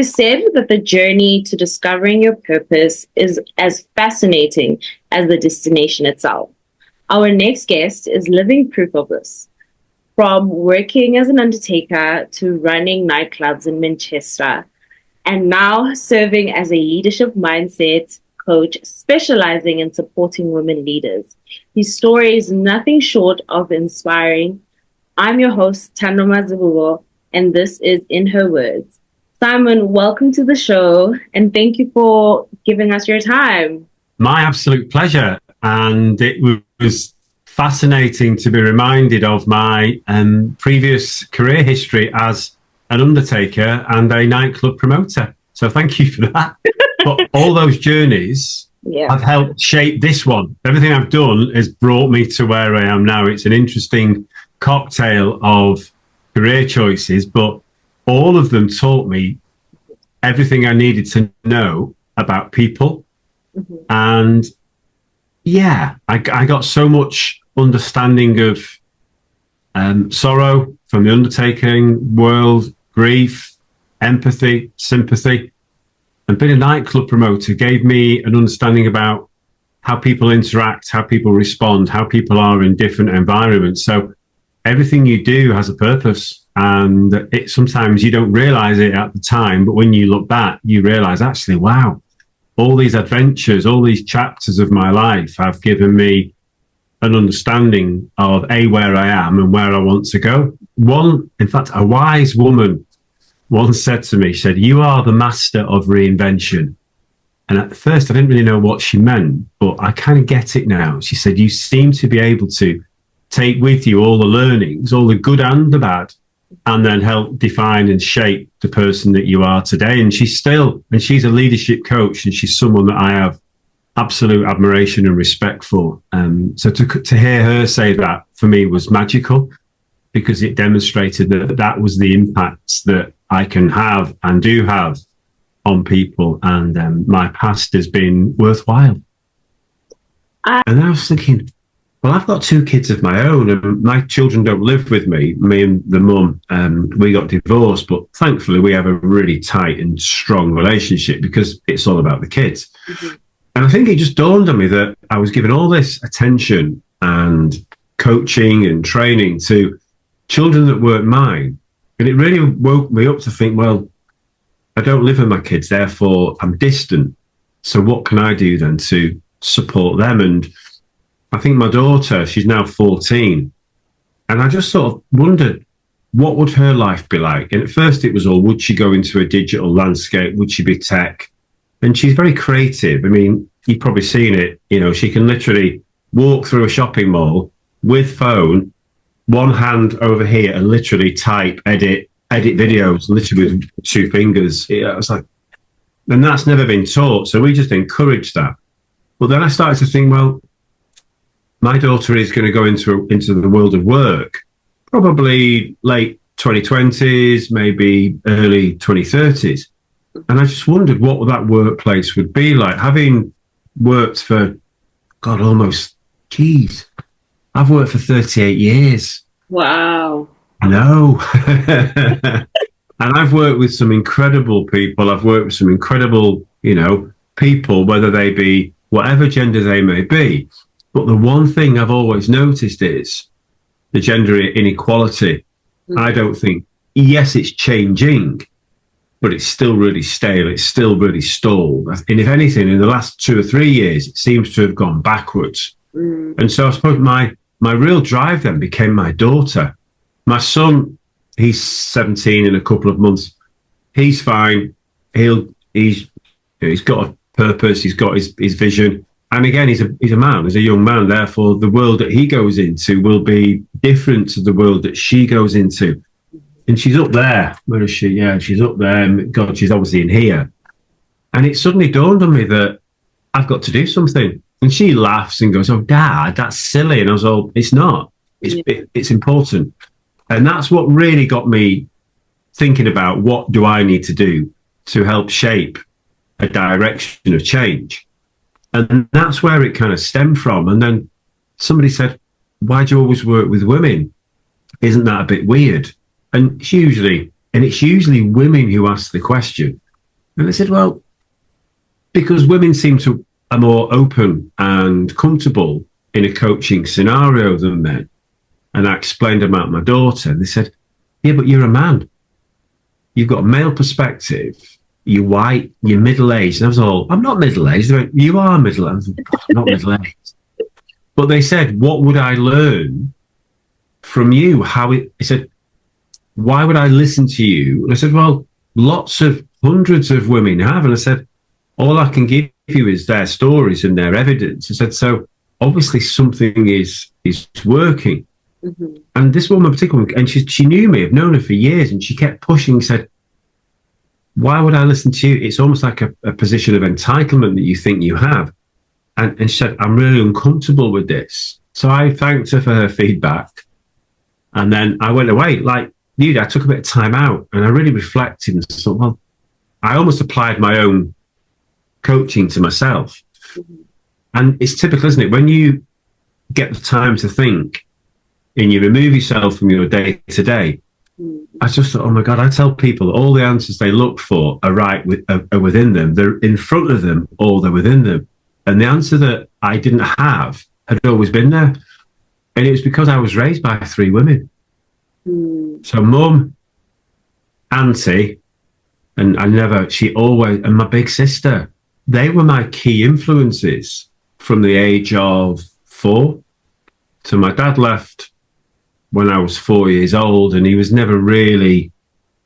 is said that the journey to discovering your purpose is as fascinating as the destination itself. Our next guest is living proof of this. From working as an undertaker to running nightclubs in Manchester, and now serving as a leadership mindset coach specializing in supporting women leaders. His story is nothing short of inspiring. I'm your host, Tandoma Zibugo, and this is In Her Words. Simon, welcome to the show, and thank you for giving us your time. My absolute pleasure. And it was fascinating to be reminded of my previous career history as an undertaker and a nightclub promoter. So thank you for that. But all those journeys have helped shape this one. Everything I've done has brought me to where I am now. It's an interesting cocktail of career choices, but all of them taught me everything I needed to know about people. Mm-hmm. And yeah, I got so much understanding of sorrow from the undertaking world, grief, empathy, sympathy. And being a nightclub promoter gave me an understanding about how people interact, how people respond, how people are in different environments. So everything you do has a purpose. And sometimes you don't realize it at the time, but when you look back, you realize actually, wow, all these adventures, all these chapters of my life have given me an understanding of where I am and where I want to go. In fact, a wise woman once said to me, she said, "You are the master of reinvention." And at first I didn't really know what she meant, but I kind of get it now. She said, "You seem to be able to take with you all the learnings, all the good and the bad, and then help define and shape the person that you are today." And she's a leadership coach, and she's someone that I have absolute admiration and respect for. So to hear her say that for me was magical, because it demonstrated that was the impacts that I can have and do have on people. And my past has been worthwhile. And I was thinking, well, I've got 2 kids of my own, and my children don't live with me. Me and the mum, we got divorced, but thankfully we have a really tight and strong relationship because it's all about the kids. Mm-hmm. And I think it just dawned on me that I was giving all this attention and coaching and training to children that weren't mine. And it really woke me up to think, well, I don't live with my kids, therefore I'm distant. So what can I do then to support them? And I think my daughter, she's now 14, and I just sort of wondered, what would her life be like? And at first it was all, would she go into a digital landscape? Would she be tech? And she's very creative. I mean, you've probably seen it. You know, she can literally walk through a shopping mall with phone, one hand over here, and literally type, edit videos, literally with 2 fingers. I was like, and that's never been taught. So we just encourage that. But then I started to think, well, my daughter is going to go into the world of work, probably late 2020s, maybe early 2030s. And I just wondered what that workplace would be like. Having worked for, I've worked for 38 years. Wow. I know. And I've worked with some incredible people. I've worked with some incredible, people, whether they be whatever gender they may be. But the one thing I've always noticed is the gender inequality. Mm-hmm. I don't think, yes, it's changing, but it's still really stale. It's still really stalled. And if anything, in the last 2 or 3 years, it seems to have gone backwards. Mm. And so I suppose my real drive then became my daughter. My son, he's 17 in a couple of months. He's fine. He's got a purpose. He's got his vision. And again, he's a man, he's a young man. Therefore, the world that he goes into will be different to the world that she goes into. And she's up there. Where is she? Yeah, she's up there. God, she's obviously in here. And it suddenly dawned on me that I've got to do something. And she laughs and goes, "Oh, Dad, that's silly." And I was all, it's not. It's important. And that's what really got me thinking about what do I need to do to help shape a direction of change. And that's where it kind of stemmed from. And then somebody said, "Why do you always work with women? Isn't that a bit weird?" And it's usually women who ask the question. And I said, well, because women seem to are more open and comfortable in a coaching scenario than men. And I explained about my daughter, and they said, yeah, but you're a man. You've got a male perspective. You're white, you're middle-aged. And I was all, I'm not middle-aged. They went, you are middle-aged. I'm not middle-aged. But they said, what would I learn from you? He said, why would I listen to you? And I said, well, hundreds of women have. And I said, all I can give you is their stories and their evidence. I said, so obviously something is working. Mm-hmm. And this woman in particular, and she knew me, I've known her for years, and she kept pushing, said, why would I listen to you? It's almost like a position of entitlement that you think you have. And she said, I'm really uncomfortable with this. So I thanked her for her feedback. And then I went away. Like you, I took a bit of time out and I really reflected and thought, well, I almost applied my own coaching to myself. Mm-hmm. And it's typical, isn't it? When you get the time to think and you remove yourself from your day to day, I just thought, oh my God, I tell people all the answers they look for are within them. They're in front of them, or they're within them. And the answer that I didn't have had always been there. And it was because I was raised by 3 women. Mm. So mum, auntie, and and my big sister, they were my key influences from the age of 4. So my dad left when I was 4 years old, and he was never really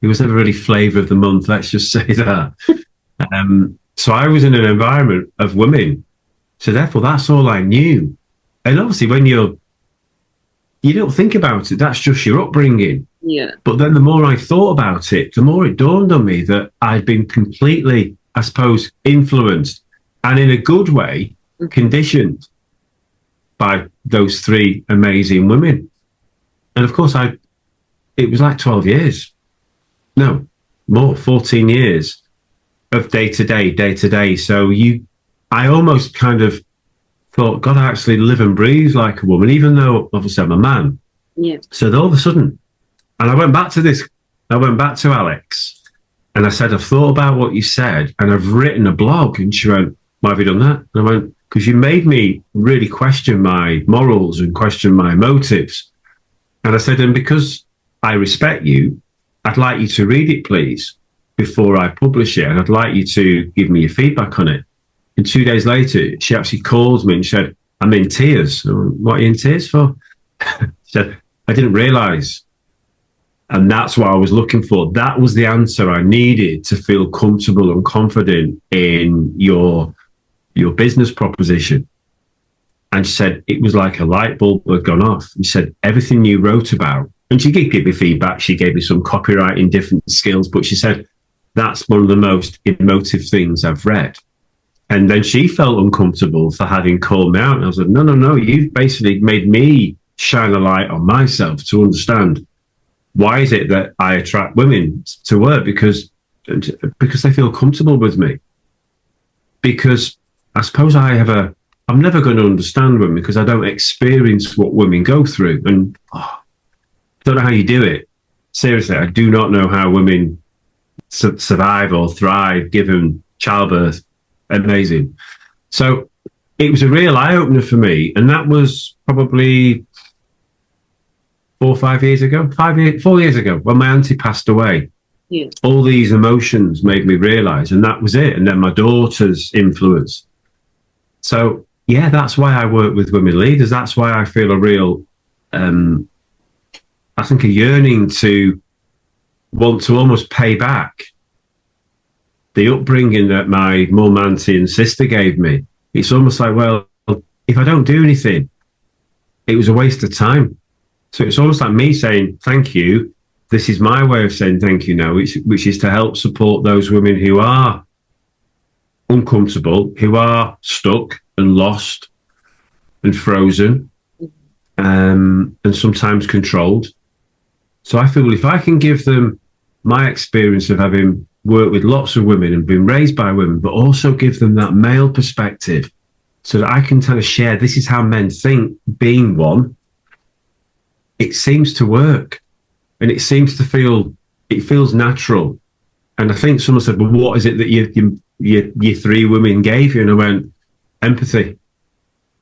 flavour of the month. Let's just say that. So I was in an environment of women. So therefore, that's all I knew. And obviously, when you don't think about it, that's just your upbringing. Yeah. But then the more I thought about it, the more it dawned on me that I'd been completely, I suppose, influenced, and in a good way, conditioned by those 3 amazing women. And of course, it was like 12 years. No, more, 14 years of day to day. So I almost kind of thought, God, I actually live and breathe like a woman, even though obviously I'm a man. Yeah. So all of a sudden, and I went back to Alex, and I said, I've thought about what you said, and I've written a blog. And she went, why have you done that? And I went, because you made me really question my morals and question my motives. And I said, and because I respect you, I'd like you to read it, please, before I publish it. And I'd like you to give me your feedback on it. And 2 days later, she actually called me and said, I'm in tears. What are you in tears for? She said, I didn't realise. And that's what I was looking for. That was the answer I needed to feel comfortable and confident in your business proposition. And she said, it was like a light bulb had gone off. She said, everything you wrote about, and she did give me feedback. She gave me some copywriting, different skills, but she said, that's one of the most emotive things I've read. And then she felt uncomfortable for having called me out. And I was like, no, you've basically made me shine a light on myself to understand why is it that I attract women to work? Because they feel comfortable with me. Because I suppose I'm never going to understand women because I don't experience what women go through. And I don't know how you do it. Seriously, I do not know how women survive or thrive given childbirth. Amazing. So it was a real eye-opener for me. And that was probably 4 or 5 years ago, 4 years ago, when my auntie passed away. Yeah. All these emotions made me realise, and that was it. And then my daughter's influence. So, yeah, that's why I work with women leaders. That's why I feel a real, I think, a yearning to want to almost pay back the upbringing that my mum, auntie and sister gave me. It's almost like, well, if I don't do anything, it was a waste of time. So it's almost like me saying, thank you. This is my way of saying thank you now, which is to help support those women who are uncomfortable, who are stuck and lost and frozen, and sometimes controlled. So I feel if I can give them my experience of having worked with lots of women and been raised by women, but also give them that male perspective so that I can kind of share, this is how men think, being one, it seems to work. And it seems to feels natural. And I think someone said, well, what is it that your three women gave you? And I went, empathy.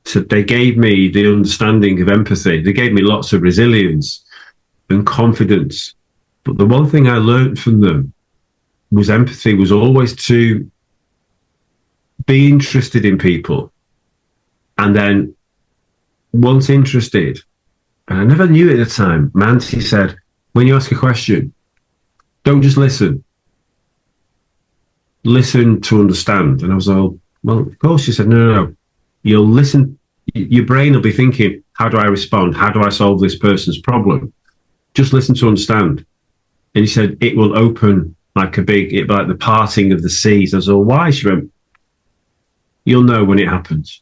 So they gave me the understanding of empathy. They gave me lots of resilience and confidence. But the one thing I learned from them was empathy, was always to be interested in people. And then once interested, and I never knew it at the time, my auntie said, when you ask a question, don't just listen. Listen to understand. And I was all, well, of course. She said, no. You'll listen. Your brain will be thinking, how do I respond? How do I solve this person's problem? Just listen to understand. And he said, it will open like the parting of the seas. I was all, why? She went, you'll know when it happens.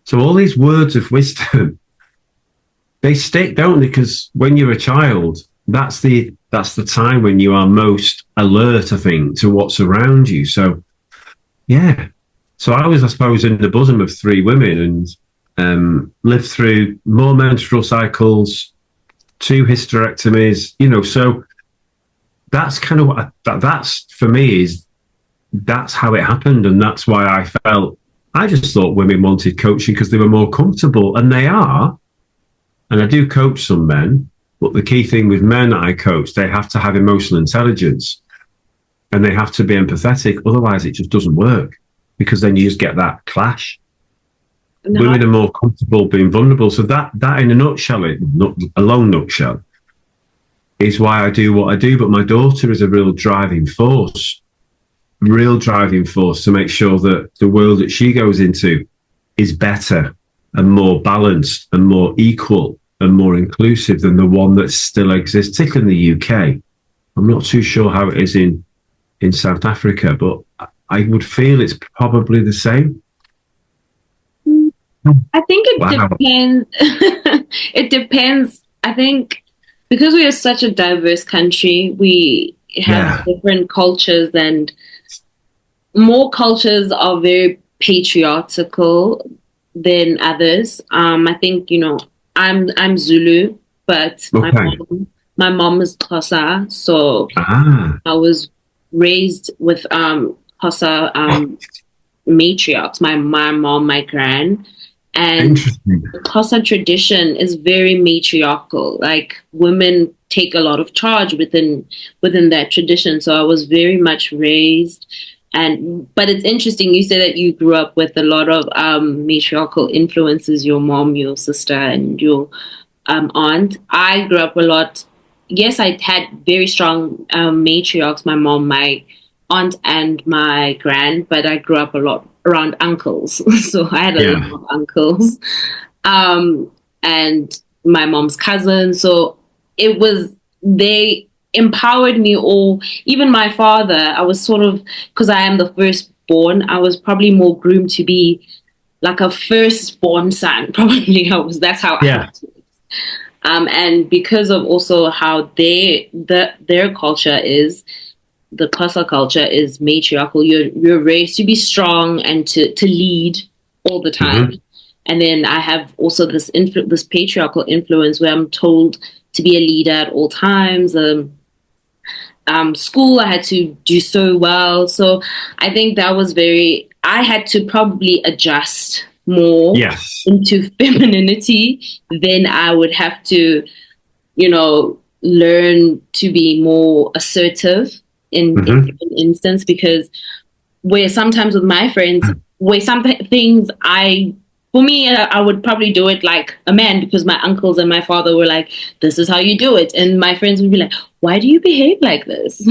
So all these words of wisdom, they stick, don't they? Because when you're a child, that's the time when you are most alert, I think, to what's around you. So, yeah. So I was, I suppose, in the bosom of three women and lived through more menstrual cycles, 2 hysterectomies, so that's kind of what that's for me, that's how it happened. And that's why I just thought women wanted coaching because they were more comfortable, and they are. And I do coach some men, but the key thing with men that I coach, they have to have emotional intelligence and they have to be empathetic. Otherwise, it just doesn't work, because then you just get that clash. No. Women are more comfortable being vulnerable. So that in a nutshell, a long nutshell, is why I do what I do. But my daughter is a real driving force to make sure that the world that she goes into is better and more balanced and more equal and more inclusive than the one that still exists, particularly in the UK. I'm not too sure how it is in South Africa, but I would feel it's probably the same. I think it depends. It depends. I think because we are such a diverse country, we have different cultures, and more cultures are very patriarchal than others. I think, I'm Zulu, but my mom is Xhosa, so I was raised with Xhosa matriarchs, my mom, my gran. And the Xhosa tradition is very matriarchal. Like, women take a lot of charge within that tradition. So I was very much raised. But it's interesting, you say that you grew up with a lot of matriarchal influences, your mom, your sister, and your aunt. I grew up a lot. Yes, I had very strong matriarchs, my mom, my aunt, and my gran, but I grew up a lot around uncles. So I had a lot of uncles, and my mom's cousins. So they empowered me all. Even my father, I was sort of, because I am the firstborn, I was probably more groomed to be like a firstborn son. Probably that's how I was. And because of also how their culture is, the Xhosa culture is matriarchal. You're raised to be strong and to lead all the time. Mm-hmm. And then I have also this patriarchal influence where I'm told to be a leader at all times. School, I had to do so well. So I think that was I had to probably adjust more into femininity. Then I would have to, learn to be more assertive in an instance, because where sometimes with my friends, where some things I would probably do it like a man, because my uncles and my father were like, this is how you do it. And my friends would be like, why do you behave like this?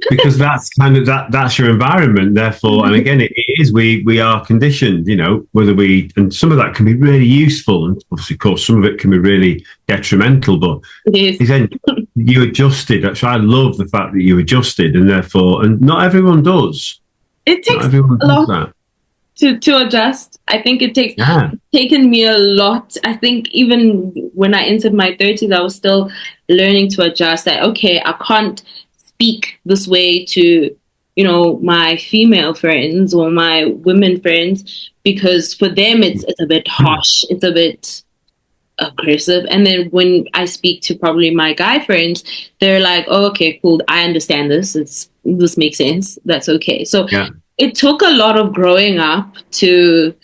Because that's kind of that's your environment, therefore. And again, it is, we are conditioned, whether and some of that can be really useful, and obviously, of course, some of it can be really detrimental, but you adjusted. So I love the fact that you adjusted, and therefore, and not everyone does. It takes a lot to adjust. I think it's taken me a lot. I think even when I entered my 30s, I was still learning to adjust. That, okay, I can't speak this way to, my female friends or my women friends, because for them it's a bit harsh. It's a bit aggressive. And then when I speak to probably my guy friends, they're like, oh, okay, cool. I understand this. This makes sense. That's okay. So Yeah. it took a lot of growing up to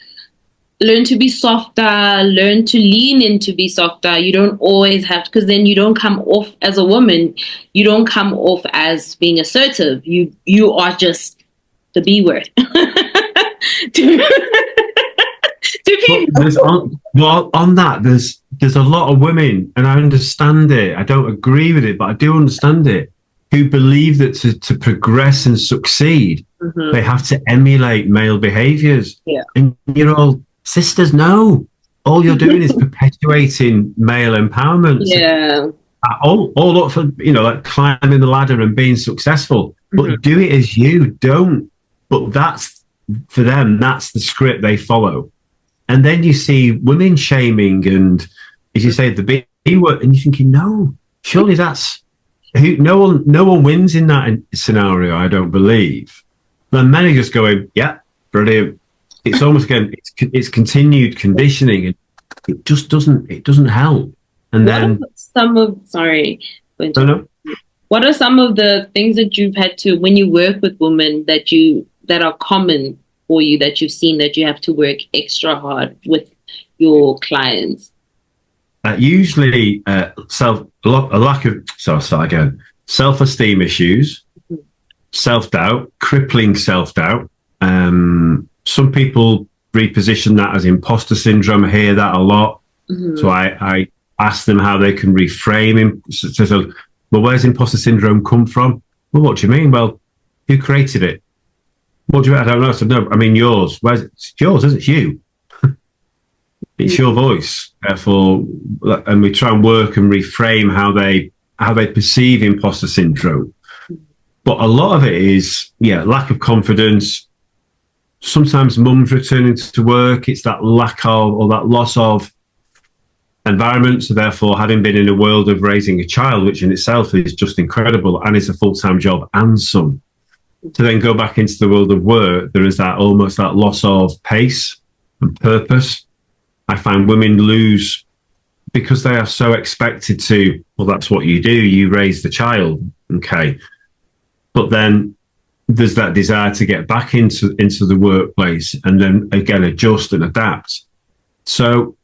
learn to be softer, learn to lean into be softer. You don't always have to, because then you don't come off as a woman. You don't come off as being assertive. You are just the B word. But on that, there's a lot of women, and I understand it. I don't agree with it, but I do understand it, who believe that to progress and succeed, they have to emulate male behaviors. Yeah. And you're all sisters, no. All you're doing is perpetuating male empowerment. Yeah. All up for, like climbing the ladder and being successful. But do it as you. Don't. But that's, for them, that's the script they follow. And then you see women shaming and, as you say, the B word, and you're thinking, no, surely that's no one wins in that scenario, I don't believe. And men are just going, yeah, brilliant. It's almost again, it's continued conditioning, and it just doesn't help. And then what are some of the things that you've had to, when you work with women, that are common for you, that you've seen that you have to work extra hard with your clients? Usually self-esteem issues, self-doubt, crippling self-doubt. Some people reposition that as imposter syndrome. I hear that a lot. So I ask them how they can reframe him. So, well, where's imposter syndrome come from? Well, what do you mean? Well, who created it? What do you mean? I don't know. I said, no, I mean yours. It's yours, isn't it? You. It's your voice. Therefore, and we try and work and reframe how they perceive imposter syndrome. But a lot of it is, lack of confidence. Sometimes mums returning to work, it's that lack of, or that loss of environment. So therefore, having been in a world of raising a child, which in itself is just incredible and is a full-time job and some, to then go back into the world of work, there is that almost that loss of pace and purpose. I find women lose because they are so expected to, well, that's what you do. You raise the child. Okay. But then there's that desire to get back into the workplace and then again adjust and adapt. So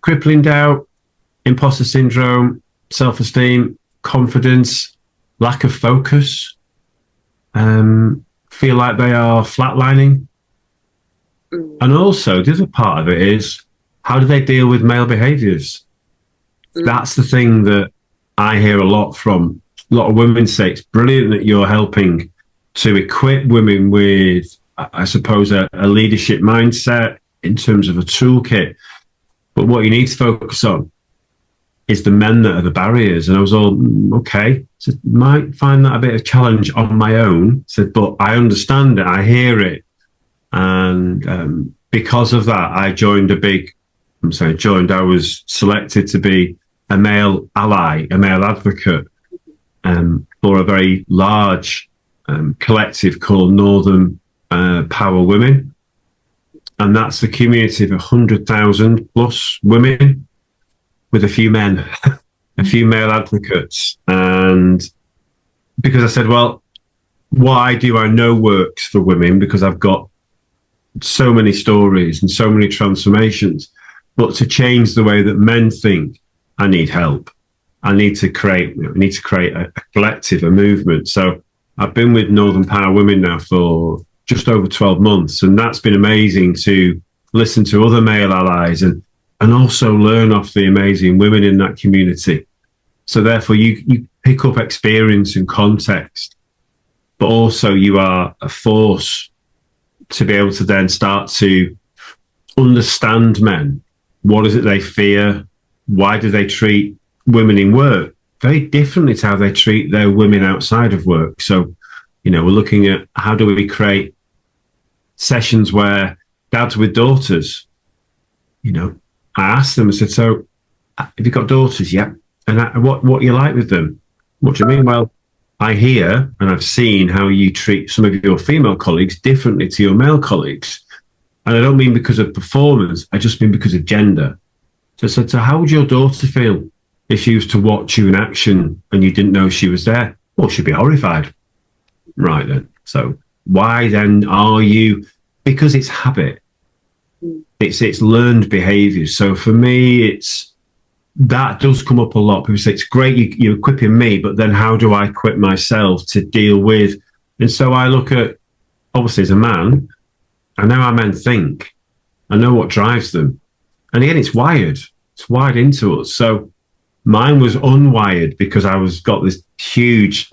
crippling doubt, imposter syndrome, self-esteem, confidence, lack of focus, feel like they are flatlining. And also the other part of it is, how do they deal with male behaviors? That's the thing that I hear a lot from a lot of women say. It's brilliant that you're helping to equip women with, I suppose, a leadership mindset in terms of a toolkit. But what you need to focus on is the men that are the barriers. And I was all, okay, so might find that a bit of a challenge on my own. Said, but I understand it, I hear it. And because of that, I joined I was selected to be a male ally, a male advocate for a very large collective called Northern Power Women. And that's a community of 100,000 plus women with a few men, a few male advocates. And because I said, well, why do I know works for women? Because I've got so many stories and so many transformations. But to change the way that men think, I need help. I need to create a collective, a movement. So I've been with Northern Power Women now for just over 12 months. And that's been amazing to listen to other male allies and also learn off the amazing women in that community. So therefore you pick up experience and context, but also you are a force to be able to then start to understand men. What is it they fear? Why do they treat women in work very differently to how they treat their women outside of work? So, we're looking at how do we create sessions where dads with daughters, I asked them, I said, so have you got daughters? Yeah. And what you like with them? What do you mean? Well, I hear and I've seen how you treat some of your female colleagues differently to your male colleagues. And I don't mean because of performance, I just mean because of gender. So how would your daughter feel if she was to watch you in action and you didn't know she was there? Well, she'd be horrified. Right then. So why then are you? Because it's habit. It's learned behaviour. So for me, it's that does come up a lot. People say it's great you're equipping me, but then how do I equip myself to deal with? And so I look at, obviously as a man, I know how men think. I know what drives them. And again, it's wired. It's wired into us. So mine was unwired because got this huge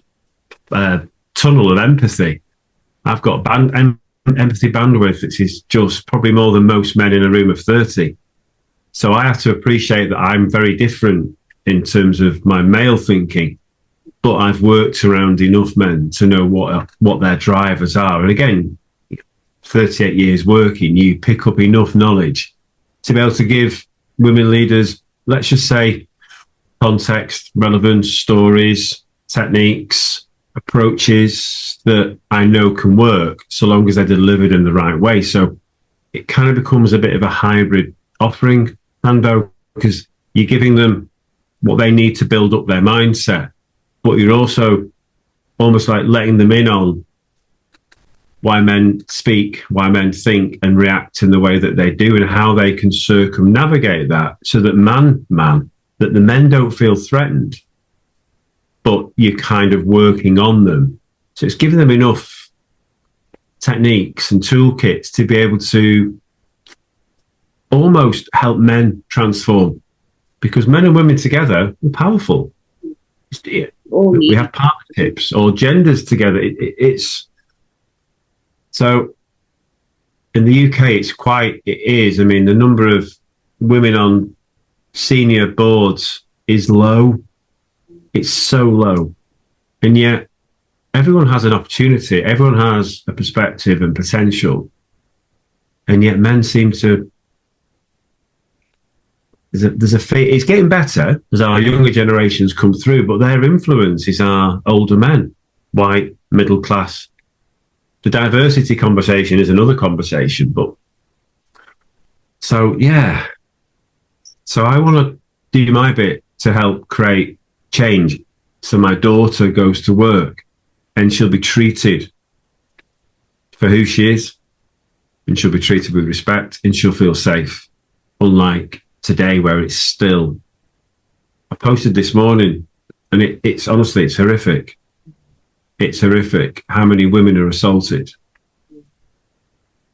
tunnel of empathy. I've got empathy bandwidth, which is just probably more than most men in a room of 30. So I have to appreciate that I'm very different in terms of my male thinking, but I've worked around enough men to know what their drivers are. And again, 38 years working, you pick up enough knowledge to be able to give women leaders, let's just say, context, relevance, stories, techniques, approaches that I know can work so long as they're delivered in the right way. So it kind of becomes a bit of a hybrid offering, Hando, because you're giving them what they need to build up their mindset, but you're also almost like letting them in on why men speak, why men think and react in the way that they do, and how they can circumnavigate that so that that the men don't feel threatened, but you're kind of working on them. So it's giving them enough techniques and toolkits to be able to almost help men transform, because men and women together are powerful. We have partnerships or genders together. It's so in the UK, it is. I mean, the number of women on senior boards is low. It's so low. And yet everyone has an opportunity. Everyone has a perspective and potential. And yet men seem to, it's getting better as our younger generations come through, but their influence is our older men, white, middle class. The diversity conversation is another conversation, but so, yeah. So I want to do my bit to help create change. So my daughter goes to work and she'll be treated for who she is, and she'll be treated with respect, and she'll feel safe. Unlike today, where it's still, I posted this morning, and it's honestly, it's horrific. It's horrific how many women are assaulted,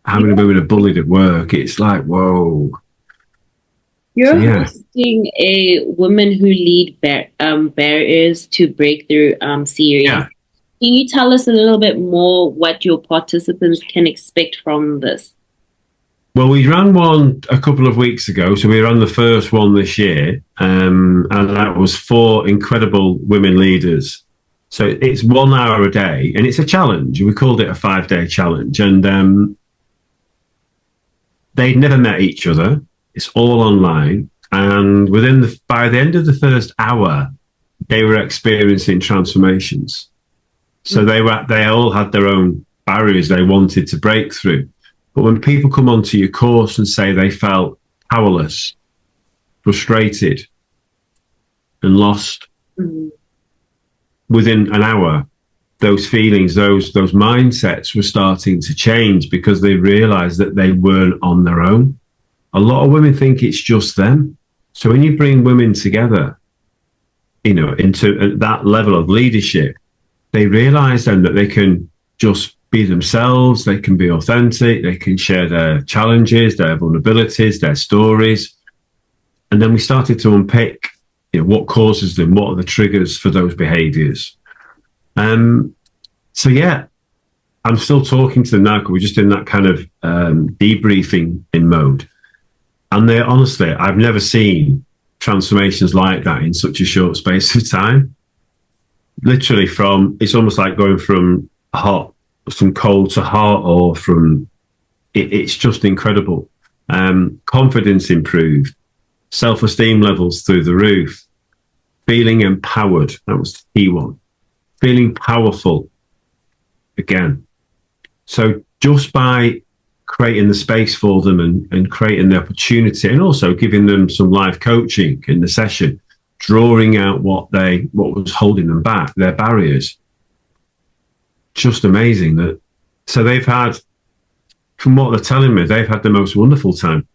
how many women are bullied at work. It's like, whoa. You're hosting a Women Who Lead Barriers to Breakthrough series. Yeah. Can you tell us a little bit more what your participants can expect from this? Well, we ran one a couple of weeks ago, so we ran the first one this year, and that was 4 incredible women leaders. So it's 1 hour a day, and it's a challenge. We called it a 5-day challenge, and they'd never met each other. It's all online, and by the end of the first hour, they were experiencing transformations. So they all had their own barriers they wanted to break through. But when people come onto your course and say they felt powerless, frustrated, and lost, within an hour, those feelings, those mindsets were starting to change because they realized that they weren't on their own. A lot of women think it's just them. So when you bring women together, into that level of leadership, they realize then that they can just be themselves, they can be authentic, they can share their challenges, their vulnerabilities, their stories. And then we started to unpick, what causes them, what are the triggers for those behaviors. So yeah, I'm still talking to them now because we're just in that kind of debriefing in mode. And honestly, I've never seen transformations like that in such a short space of time. Literally it's almost like going from cold to hot, or it's just incredible. Confidence improved, self-esteem levels through the roof, feeling empowered. That was the key one. Feeling powerful again. So just by creating the space for them and creating the opportunity, and also giving them some live coaching in the session, drawing out what was holding them back, their barriers. Just amazing that. So they've had, from what they're telling me, they've had the most wonderful time.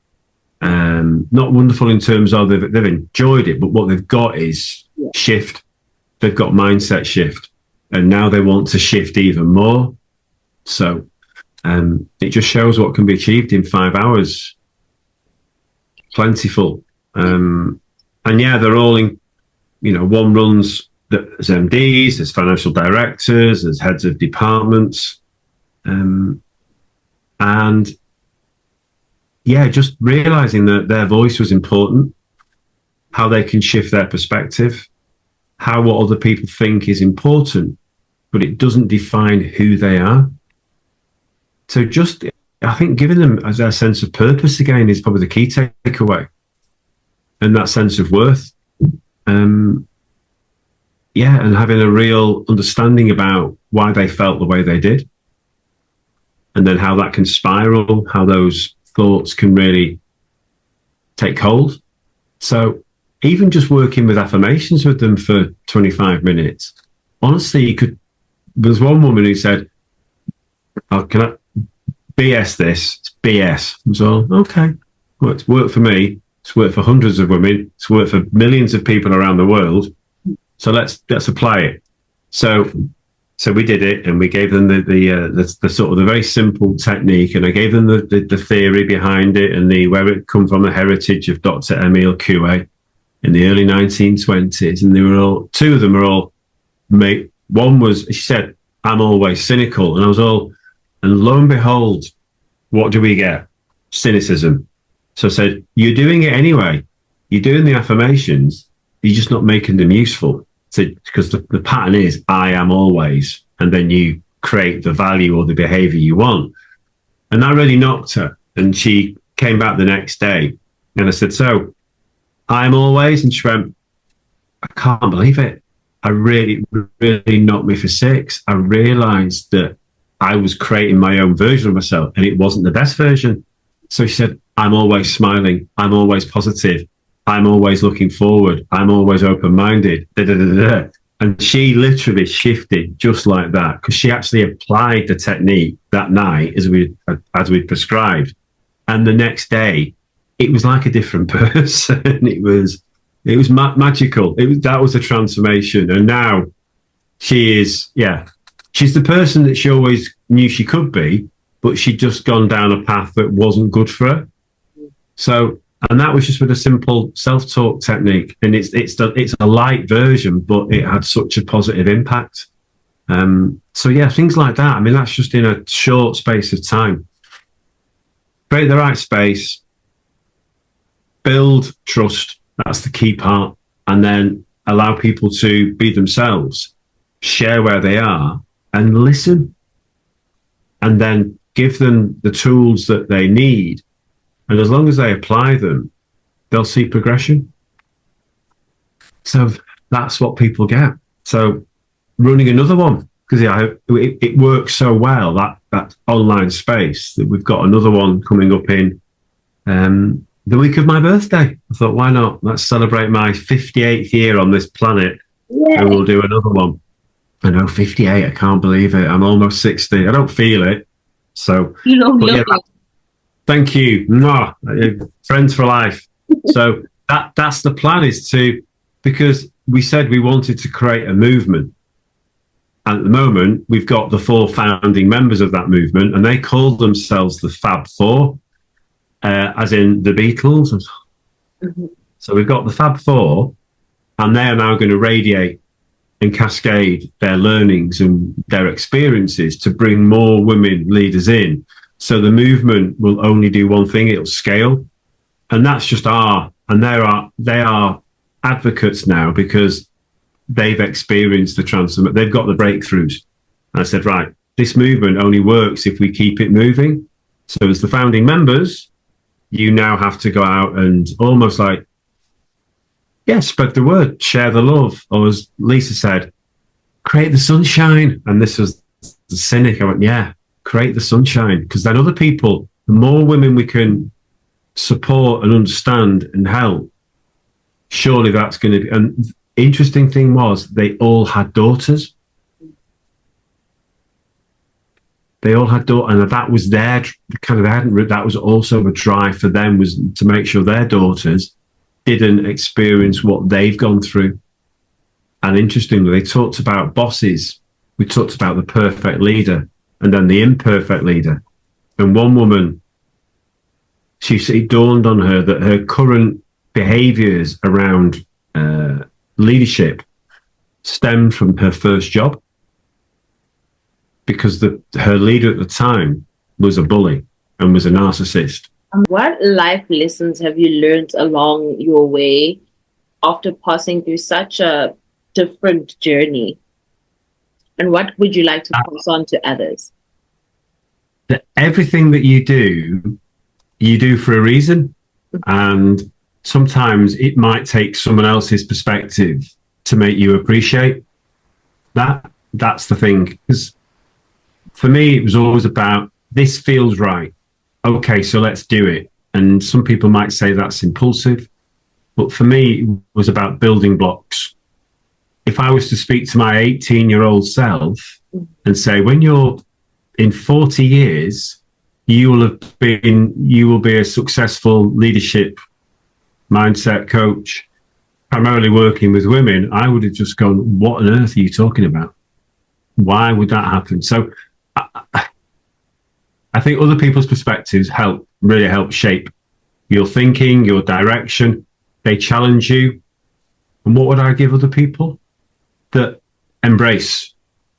Not wonderful in terms of they've enjoyed it, but what they've got is shift. They've got mindset shift, and now they want to shift even more. So it just shows what can be achieved in 5 hours. Plentiful. And yeah, they're all in, one runs as MDs, as financial directors, as heads of departments. And yeah, just realizing that their voice was important, how they can shift their perspective, how what other people think is important, but it doesn't define who they are. So just, I think giving them a sense of purpose again is probably the key takeaway, and that sense of worth. Yeah, and having a real understanding about why they felt the way they did, and then how that can spiral, how those thoughts can really take hold. So even just working with affirmations with them for 25 minutes, honestly, there's one woman who said, "Oh, can I BS this? It's BS." So, okay, well, it's worked for me. It's worked for hundreds of women. It's worked for millions of people around the world. So let's apply it. So we did it, and we gave them the sort of the very simple technique, and I gave them the theory behind it and where it come from, the heritage of Dr. Emile Coué in the early 1920s. And they were all, two of them are all, mate. One was, she said, "I'm always cynical," and I was all, and lo and behold, what do we get? Cynicism. So I said, "You're doing it anyway. You're doing the affirmations. You're just not making them useful." So, because the pattern is, "I am always," and then you create the value or the behavior you want. And that really knocked her. And she came back the next day, and I said, "So, I'm always," and she went, "I can't believe it. I really knocked me for six. I realized that I was creating my own version of myself, and it wasn't the best version." So she said, "I'm always smiling. I'm always positive. I'm always looking forward. I'm always open-minded." And she literally shifted just like that, because she actually applied the technique that night as we prescribed. And the next day, it was like a different person. It was magical. That was a transformation. And now she is, she's the person that she always knew she could be, but she'd just gone down a path that wasn't good for her. So, and that was just with a simple self-talk technique. And it's a light version, but it had such a positive impact. So yeah, things like that. I mean, that's just in a short space of time. Create the right space, build trust. That's the key part. And then allow people to be themselves, share where they are, and listen. And then give them the tools that they need. And as long as they apply them, they'll see progression. So that's what people get. So running another one, because it works so well, that online space, that we've got another one coming up in the week of my birthday. I thought, why not? Let's celebrate my 58th year on this planet. Yeah. And we'll do another one. I know, 58, I can't believe it. I'm almost 60. I don't feel it. So you don't look like. Thank you. Friends for life. So that's the plan, is because we said we wanted to create a movement. And at the moment, we've got the 4 founding members of that movement, and they call themselves the Fab Four, as in the Beatles. Mm-hmm. So we've got the Fab Four, and they are now going to radiate and cascade their learnings and their experiences to bring more women leaders in. So the movement will only do one thing: it'll scale. And that's just they are advocates now, because they've experienced the transformation. They've got the breakthroughs. And I said, right, this movement only works if we keep it moving. So as the founding members, you now have to go out and almost like, spread the word, share the love. Or as Lisa said, create the sunshine. And this was the cynic. I went, create the sunshine, because then other people the more women we can support and understand and help, surely that's going to be. And the interesting thing was they all had daughters. They all had daughters, and that was their kind of, that was also a drive for them, was to make sure their daughters didn't experience what they've gone through. And interestingly, they talked about bosses. We talked about the perfect leader and then the imperfect leader. And one woman, it dawned on her that her current behaviors around leadership stemmed from her first job, because her leader at the time was a bully and was a narcissist. What life lessons have you learned along your way after passing through such a different journey? And what would you like to pass on to others? That everything that you do for a reason. And sometimes it might take someone else's perspective to make you appreciate that. That's the thing. Because for me, it was always about, this feels right. Okay, so let's do it. And some people might say that's impulsive. But for me, it was about building blocks. If I was to speak to my 18-year-old self and say, when you're in 40 years, you will be a successful leadership mindset coach, primarily working with women, I would have just gone, what on earth are you talking about? Why would that happen? So I think other people's perspectives really help shape your thinking, your direction. They challenge you. And what would I give other people? That embrace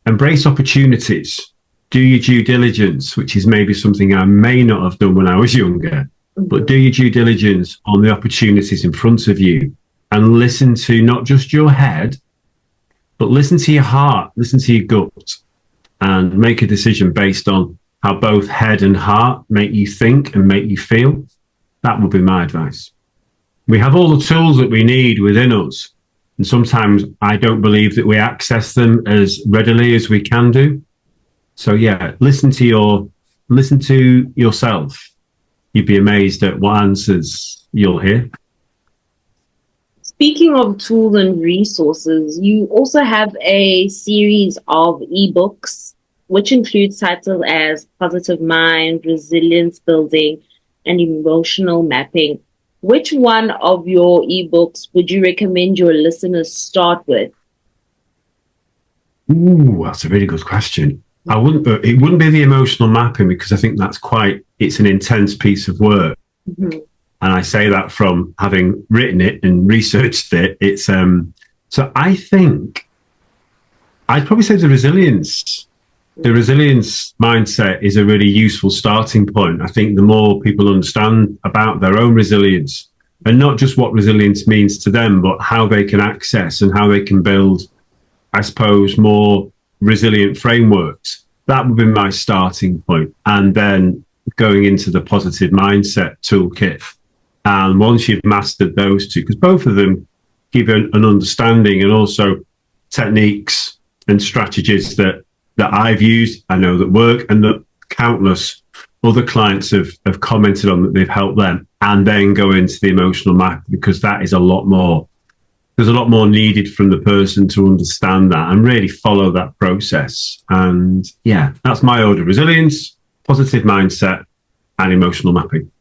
opportunities. Do your due diligence, which is maybe something I may not have done when I was younger, but do your due diligence on the opportunities in front of you, and listen to not just your head, but listen to your heart, listen to your gut, and make a decision based on how both head and heart make you think and make you feel. That would be my advice. We have all the tools that we need within us, and sometimes I don't believe that we access them as readily as we can do. So yeah, listen to yourself. You'd be amazed at what answers you'll hear. Speaking of tools and resources, you also have a series of ebooks, which includes titles as Positive Mind, Resilience Building, and Emotional Mapping. Which one of your ebooks would you recommend your listeners start with? Ooh, that's a really good question. It wouldn't be the emotional mapping, because I think it's an intense piece of work. Mm-hmm. And I say that from having written it and researched it. It's so I think I'd probably say the resilience mindset is a really useful starting point. I think the more people understand about their own resilience, and not just what resilience means to them, but how they can access and how they can build, I suppose, more resilient frameworks, that would be my starting point. And then going into the positive mindset toolkit. And once you've mastered those two, because both of them give an understanding and also techniques and strategies that I've used, I know that work, and that countless other clients have commented on, that they've helped them, and then go into the emotional map, because that is a lot more. There's a lot more needed from the person to understand that and really follow that process. And yeah, that's my order: resilience, positive mindset, and emotional mapping.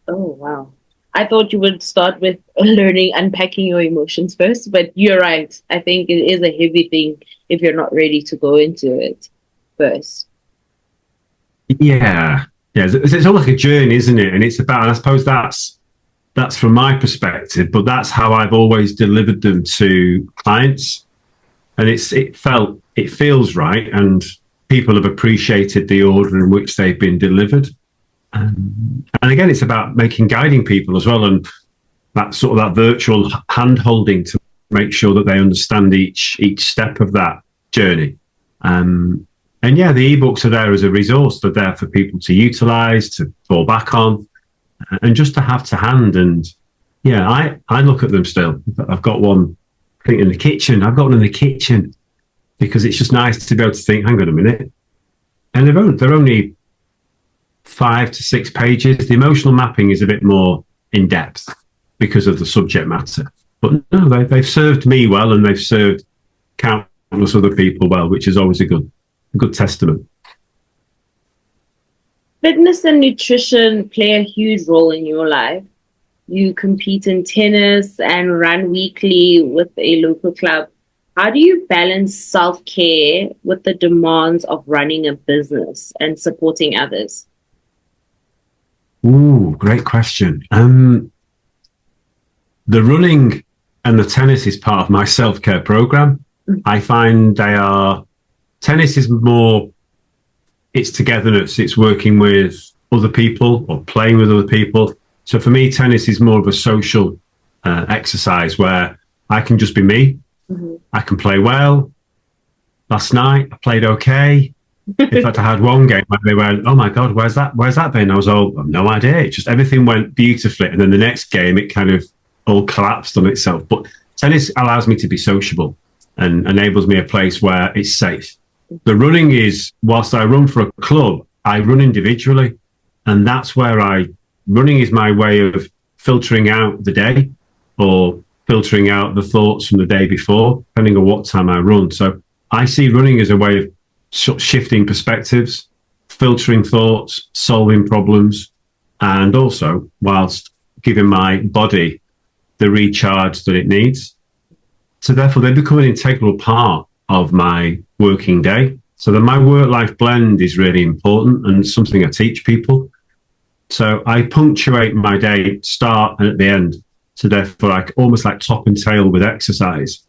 Oh, wow. I thought you would start with unpacking your emotions first, but you're right. I think it is a heavy thing if you're not ready to go into it first. Yeah. It's almost like a journey, isn't it? And it's about, and I suppose that's from my perspective, but that's how I've always delivered them to clients. And it feels right, and people have appreciated the order in which they've been delivered. And again, it's about guiding people as well, and that sort of that virtual hand holding to make sure that they understand each step of that journey. And yeah, the ebooks are there as a resource. They're there for people to utilize, to fall back on, and just to have to hand. And yeah, I look at them still. I've got one, I think, in the kitchen. I've got one in the kitchen because it's just nice to be able to think, hang on a minute. And they're only 5 to 6 pages. The emotional mapping is a bit more in depth because of the subject matter. But no, they've served me well, and they've served countless other people well, which is always a good testament. Fitness and nutrition play a huge role in your life. You compete in tennis and run weekly with a local club. How do you balance self-care with the demands of running a business and supporting others? Ooh, great question. The running and the tennis is part of my self-care program. I find tennis is more, it's togetherness, it's working with other people or playing with other people. So for me, tennis is more of a social exercise where I can just be me. Mm-hmm. I can play well. Last night I played okay. In fact, I had one game where they went, "Oh my God, where's that been?" I was all, no idea. It just, everything went beautifully. And then the next game, it kind of all collapsed on itself. But tennis allows me to be sociable and enables me a place where it's safe. The running is, whilst I run for a club, I run individually. And that's where running is my way of filtering out the day or filtering out the thoughts from the day before, depending on what time I run. So I see running as a way of shifting perspectives, filtering thoughts, solving problems, and also whilst giving my body the recharge that it needs. So therefore, they become an integral part of my working day. So that my work-life blend is really important and something I teach people. So I punctuate my day start and at the end. So therefore, almost like top and tail with exercise.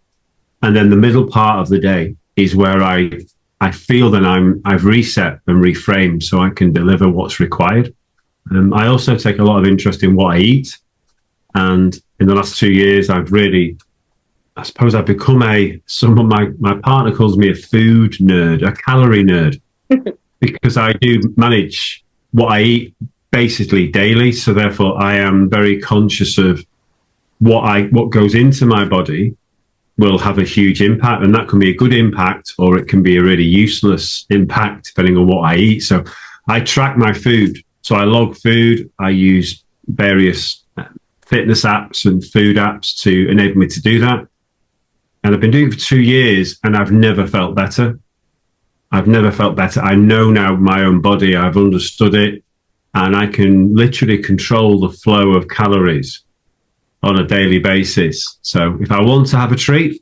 And then the middle part of the day is where I feel that I've reset and reframed so I can deliver what's required. I also take a lot of interest in what I eat. And in the last 2 years, I've become my partner calls me a food nerd, a calorie nerd, because I do manage what I eat basically daily. So therefore, I am very conscious of what goes into my body will have a huge impact, and that can be a good impact or it can be a really useless impact depending on what I eat. So I track my food. So I log food. I use various fitness apps and food apps to enable me to do that. And I've been doing it for 2 years and I've never felt better. I've never felt better. I know now my own body. I've understood it, and I can literally control the flow of calories on a daily basis. So if I want to have a treat,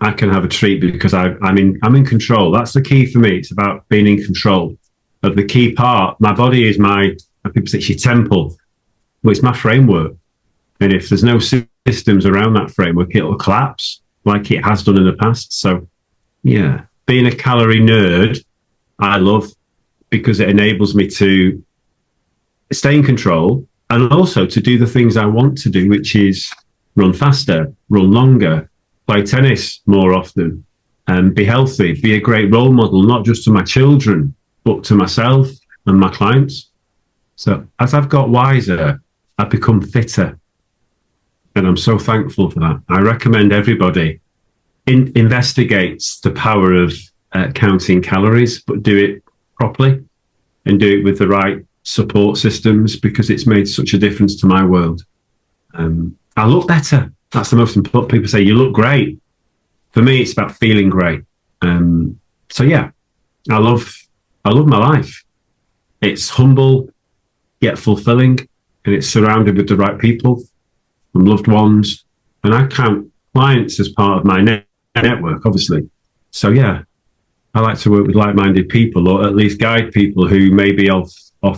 I can have a treat because I'm in control. That's the key for me. It's about being in control of the key part. My body is people say it's your temple. Well, it's my framework. And if there's no systems around that framework, it'll collapse like it has done in the past. So yeah, being a calorie nerd, I love, because it enables me to stay in control and also to do the things I want to do, which is run faster, run longer, play tennis more often, and be healthy, be a great role model, not just to my children, but to myself and my clients. So as I've got wiser, I've become fitter. And I'm so thankful for that. I recommend everybody investigates the power of counting calories, but do it properly and do it with the right support systems, because it's made such a difference to my world. I look better. That's the most important. People say, you look great. For me, it's about feeling great. So yeah, I love my life. It's humble, yet fulfilling, and it's surrounded with the right people and loved ones. And I count clients as part of my network, obviously. So yeah, I like to work with like-minded people, or at least guide people who may be off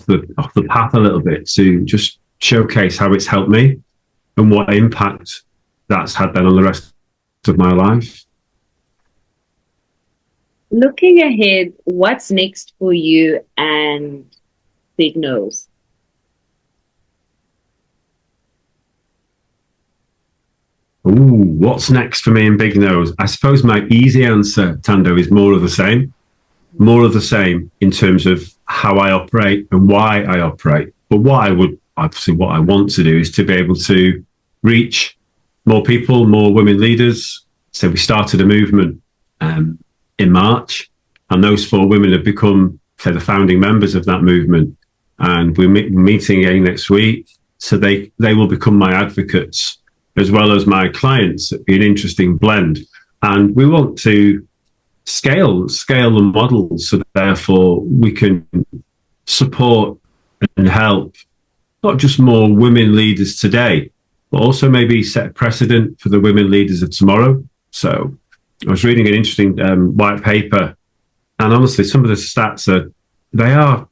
the path a little bit, to just showcase how it's helped me and what impact that's had then on the rest of my life. Looking ahead, what's next for you and Big Nose? Ooh, what's next for me and Big Nose? I suppose my easy answer, Tando, is more of the same. More of the same in terms of how I operate and why I operate. But what I want to do is to be able to reach more people, more women leaders. So we started a movement in March, and those 4 women have become, say, the founding members of that movement. and we're meeting again next week. So they will become my advocates as well as my clients. It'd be an interesting blend. And we want to scale the model so therefore we can support and help not just more women leaders today, but also maybe set a precedent for the women leaders of tomorrow. So I was reading an interesting white paper, and honestly, some of the stats they are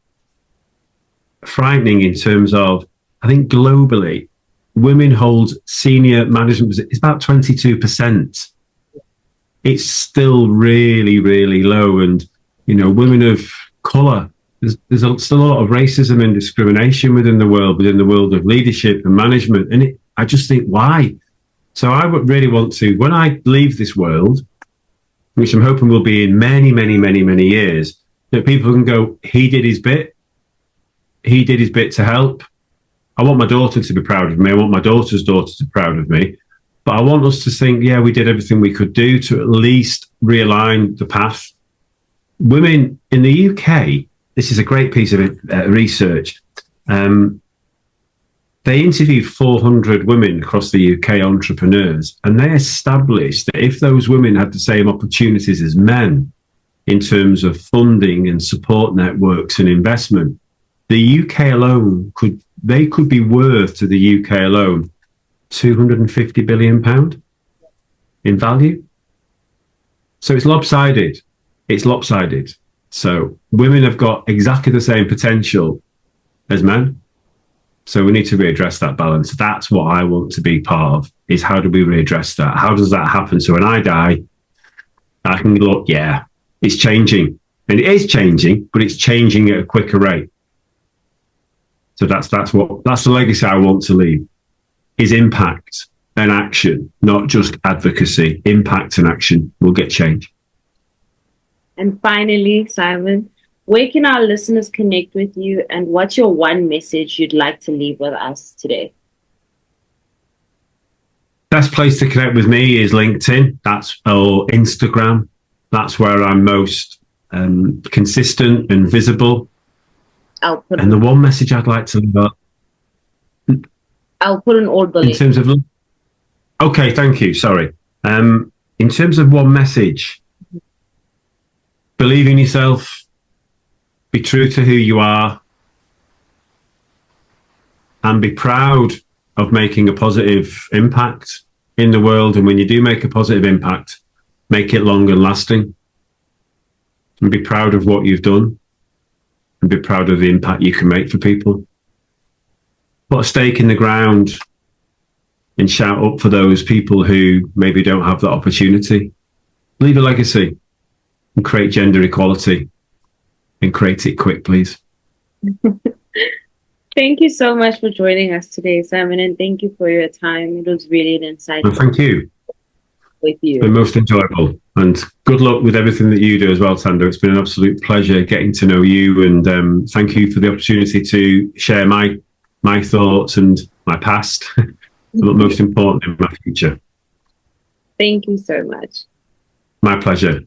frightening in terms of, I think globally, women hold senior management positions. It's about 22%. It's still really, really low. And, women of colour, there's still a lot of racism and discrimination within the world of leadership and management. And I just think, why? So I would really want to, when I leave this world, which I'm hoping will be in many, many, many, many years, that people can go, he did his bit. He did his bit to help. I want my daughter to be proud of me. I want my daughter's daughter to be proud of me. But I want us to think, yeah, we did everything we could do to at least realign the path. Women in the UK, this is a great piece of research. They interviewed 400 women across the UK entrepreneurs, and they established that if those women had the same opportunities as men in terms of funding and support networks and investment, the UK alone could be worth to the UK alone £250 billion in value. So it's lopsided. So women have got exactly the same potential as men. So we need to readdress that balance. That's what I want to be part of, is how do we readdress that? How does that happen? So when I die, I can look, yeah, it's changing. And it is changing, but it's changing at a quicker rate. So that's the legacy I want to leave, is impact and action, not just advocacy. Impact and action will get change. And finally, Simon, where can our listeners connect with you, and what's your one message you'd like to leave with us today? Best place to connect with me is LinkedIn. Or Instagram. That's where I'm most consistent and visible. And the one message I'd like to leave up. I'll put in all the links. In terms of, okay, thank you. Sorry. In terms of one message, believe in yourself. Be true to who you are, and be proud of making a positive impact in the world. And when you do make a positive impact, make it long and lasting, and be proud of what you've done, and be proud of the impact you can make for people. Put a stake in the ground and shout up for those people who maybe don't have that opportunity. Leave a legacy and create gender equality. And create it quick, please. Thank you so much for joining us today, Simon, and thank you for your time. It was really an insightful. Well, thank you. With you. It's been most enjoyable, and good luck with everything that you do as well, Tando. It's been an absolute pleasure getting to know you, and thank you for the opportunity to share my thoughts and my past, but most importantly, my future. Thank you so much. My pleasure.